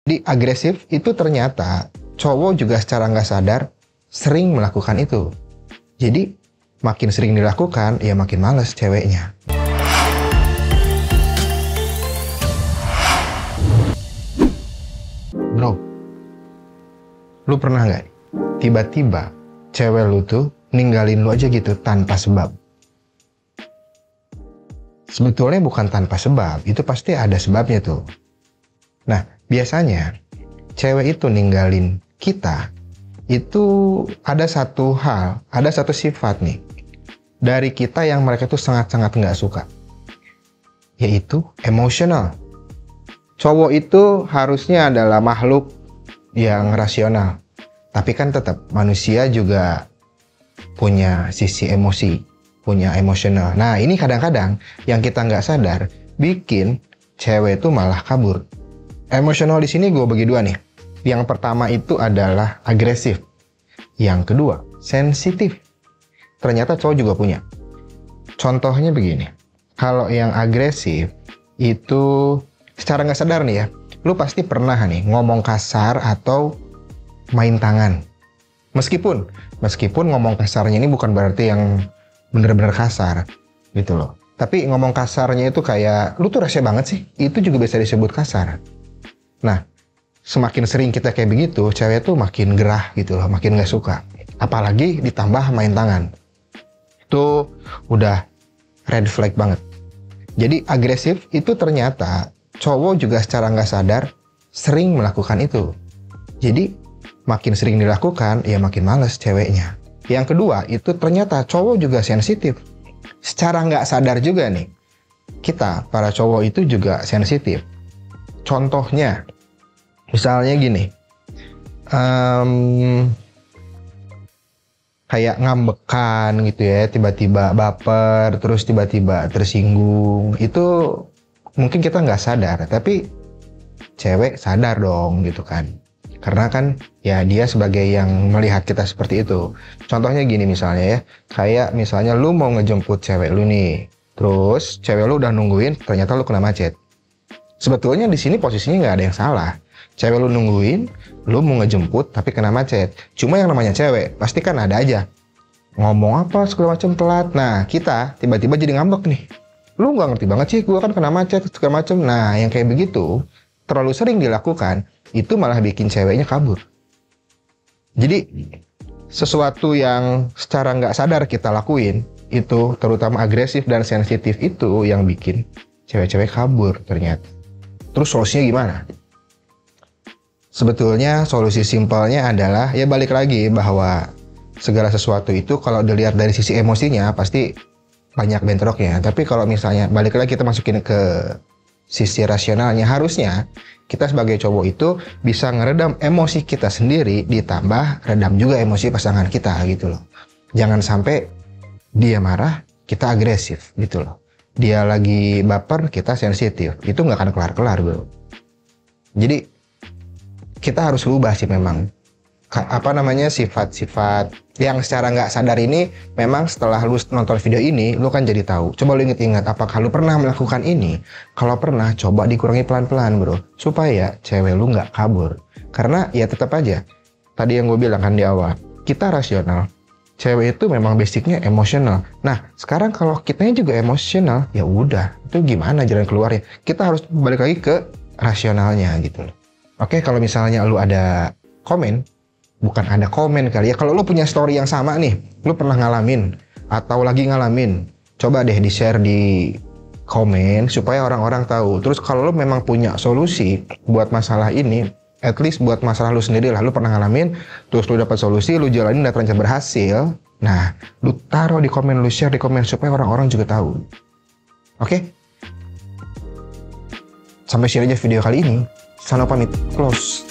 Di agresif itu ternyata cowok juga secara nggak sadar sering melakukan itu. Jadi makin sering dilakukan, ya makin males ceweknya. Bro, lu pernah nggak tiba-tiba cewek lu tuh ninggalin lu aja gitu tanpa sebab? Sebetulnya bukan tanpa sebab, itu pasti ada sebabnya tuh. Nah, biasanya cewek itu ninggalin kita, itu ada satu hal, ada satu sifat nih dari kita yang mereka tuh sangat-sangat nggak suka, yaitu emosional. Cowok itu harusnya adalah makhluk yang rasional, tapi kan tetap manusia juga punya sisi emosi, punya emosional. Nah, ini kadang-kadang yang kita nggak sadar bikin cewek itu malah kabur. Emosional di sini gue bagi dua nih. Yang pertama itu adalah agresif. Yang kedua, sensitif. Ternyata cowok juga punya. Contohnya begini. Kalau yang agresif itu secara nggak sadar nih ya, lu pasti pernah nih ngomong kasar atau main tangan. Meskipun ngomong kasarnya ini bukan berarti yang bener-bener kasar gitu loh. Tapi ngomong kasarnya itu kayak, lu tuh rese banget sih. Itu juga bisa disebut kasar. Nah, semakin sering kita kayak begitu, cewek tuh makin gerah gitu loh, makin gak suka. Apalagi ditambah main tangan. Itu udah red flag banget. Jadi agresif itu ternyata cowok juga secara gak sadar sering melakukan itu. Jadi makin sering dilakukan, ya makin males ceweknya. Yang kedua, itu ternyata cowok juga sensitif. Secara gak sadar juga nih, kita para cowok itu juga sensitif. Contohnya, misalnya gini, kayak ngambekan gitu ya, tiba-tiba baper, terus tiba-tiba tersinggung. Itu mungkin kita nggak sadar, tapi cewek sadar dong gitu kan. Karena kan ya dia sebagai yang melihat kita seperti itu. Contohnya gini misalnya ya, kayak misalnya lu mau ngejemput cewek lu nih, terus cewek lu udah nungguin, ternyata lu kena macet. Sebetulnya di sini posisinya nggak ada yang salah. Cewek lu nungguin, lu mau ngejemput tapi kena macet. Cuma yang namanya cewek, pasti kan ada aja ngomong apa segala macam telat. Nah, kita tiba-tiba jadi ngambek nih. Lu nggak ngerti banget sih, gua kan kena macet segala macam. Nah, yang kayak begitu terlalu sering dilakukan, itu malah bikin ceweknya kabur. Jadi sesuatu yang secara nggak sadar kita lakuin, itu terutama agresif dan sensitif itu yang bikin cewek-cewek kabur ternyata. Terus solusinya gimana? Sebetulnya solusi simpelnya adalah ya balik lagi bahwa segala sesuatu itu kalau dilihat dari sisi emosinya pasti banyak bentroknya. Tapi kalau misalnya balik lagi kita masukin ke sisi rasionalnya, harusnya kita sebagai cowok itu bisa ngeredam emosi kita sendiri ditambah redam juga emosi pasangan kita gitu loh. Jangan sampai dia marah, kita agresif gitu loh. Dia lagi baper, kita sensitif. Itu nggak akan kelar-kelar bro. Jadi kita harus rubah sih memang sifat-sifat yang secara nggak sadar ini. Memang setelah lu nonton video ini, lu kan jadi tahu. Coba lu inget-inget, apakah lu pernah melakukan ini? Kalau pernah, coba dikurangi pelan-pelan bro, supaya cewek lu nggak kabur. Karena ya tetap aja, tadi yang gue bilang kan di awal, kita rasional, cewek itu memang basicnya emosional. Nah, sekarang kalau kitanya juga emosional, ya udah, itu gimana jalan keluarnya? Kita harus balik lagi ke rasionalnya gitu loh. Oke, kalau misalnya lu ada komen, bukan ada komen kali ya, kalau lu punya story yang sama nih, lu pernah ngalamin atau lagi ngalamin, coba deh di-share di komen supaya orang-orang tahu. Terus kalau lu memang punya solusi buat masalah ini, at least buat masalah lu sendiri lah, lu pernah ngalamin, terus lu dapat solusi, lu jalanin dan ternyata berhasil, nah, lu taruh di komen, lu share di komen supaya orang-orang juga tahu. Oke? Sampai sini aja video kali ini. Sana pamit, close.